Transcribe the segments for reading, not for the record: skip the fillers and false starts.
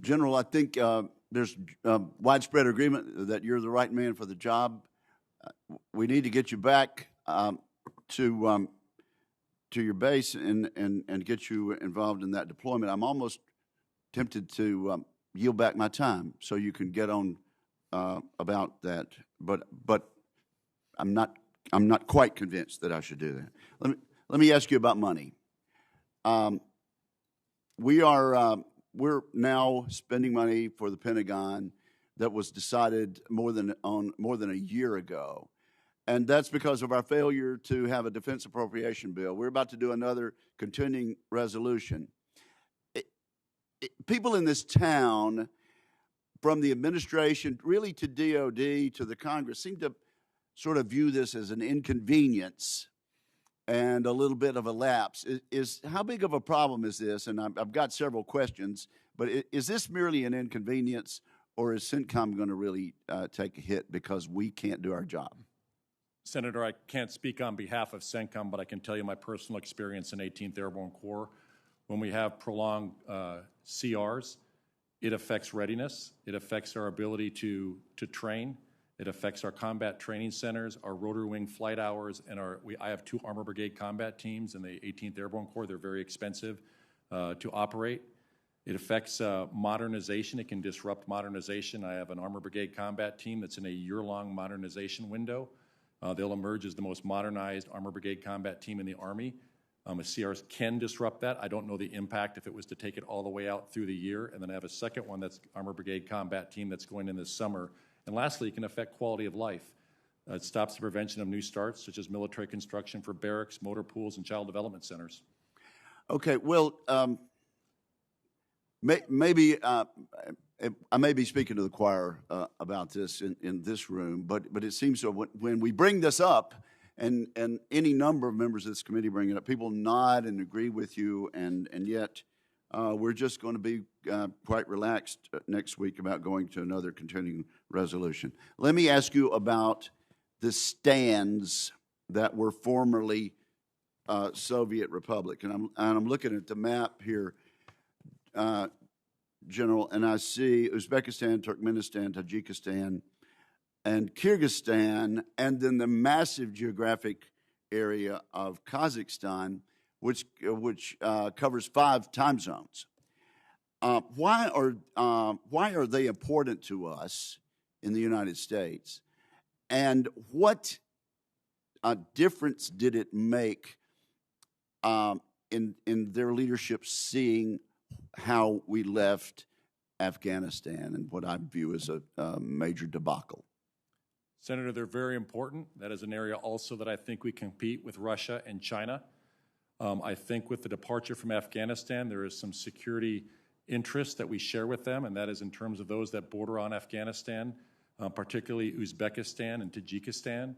General, I think there's widespread agreement that you're the right man for the job. We need to get you back to your base and get you involved in that deployment. I'm almost tempted to yield back my time so you can get on about that, but I'm not quite convinced that I should do that. Let me ask you about money. We're now spending money for the Pentagon that was decided more than a year ago. And that's because of our failure to have a defense appropriation bill. We're about to do another continuing resolution. People in this town, from the administration really to DOD to the Congress, seem to sort of view this as an inconvenience and a little bit of a lapse. How big of a problem is this? And I've got several questions, but is this merely an inconvenience, or is CENTCOM going to really take a hit because we can't do our job? Senator, I can't speak on behalf of CENTCOM, but I can tell you my personal experience in 18th Airborne Corps. When we have prolonged CRs, it affects readiness, it affects our ability to train, it affects our combat training centers, our rotary wing flight hours, and I have 2 Armor Brigade combat teams in the 18th Airborne Corps. They're very expensive to operate. It affects modernization. It can disrupt modernization. I have an Armor Brigade combat team that's in a year-long modernization window. They'll emerge as the most modernized Armor Brigade combat team in the Army. CRs can disrupt that. I don't know the impact if it was to take it all the way out through the year. And then I have a second one that's Armor Brigade combat team that's going in this summer. And lastly, it can affect quality of life. It stops the prevention of new starts, such as military construction for barracks, motor pools, and child development centers. Okay, well, maybe I may be speaking to the choir about this in this room, but it seems so when we bring this up, and any number of members of this committee bring it up, people nod and agree with you, and yet we're just going to be quite relaxed next week about going to another continuing resolution. Let me ask you about the stands that were formerly Soviet Republic, and I'm looking at the map here, General, and I see Uzbekistan, Turkmenistan, Tajikistan, and Kyrgyzstan, and then the massive geographic area of Kazakhstan, which covers 5 time zones. Why are they important to us in the United States? And what difference did it make in their leadership seeing how we left Afghanistan and what I view as a major debacle? Senator, they're very important. That is an area also that I think we compete with Russia and China. I think with the departure from Afghanistan, there is some security interests that we share with them, and that is in terms of those that border on Afghanistan, particularly Uzbekistan and Tajikistan.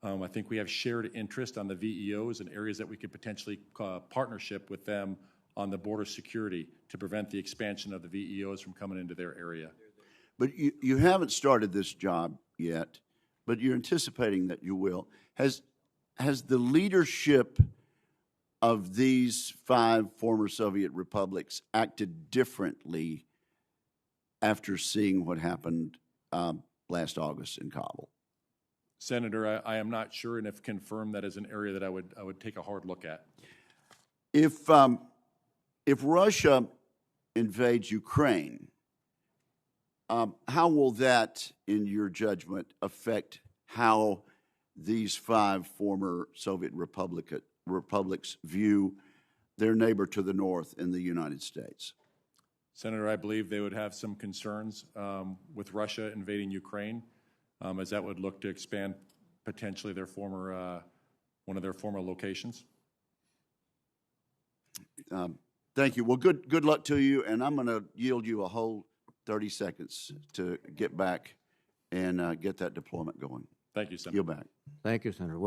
I think we have shared interest on the VEOs and areas that we could potentially partnership with them on the border security to prevent the expansion of the VEOs from coming into their area. But you haven't started this job yet, but you're anticipating that you will. Has the leadership of these 5 former Soviet republics acted differently after seeing what happened last August in Kabul? Senator, I am not sure, and if confirmed, that is an area that I would take a hard look at. If Russia invades Ukraine, how will that, in your judgment, affect how these 5 former Soviet republics view their neighbor to the north in the United States? Senator, I believe they would have some concerns with Russia invading Ukraine, as that would look to expand potentially their one of their former locations. Thank you. Well, good luck to you, and I'm going to yield you a whole 30 seconds to get back and get that deployment going. Thank you, Senator. Yield back. Thank you, Senator.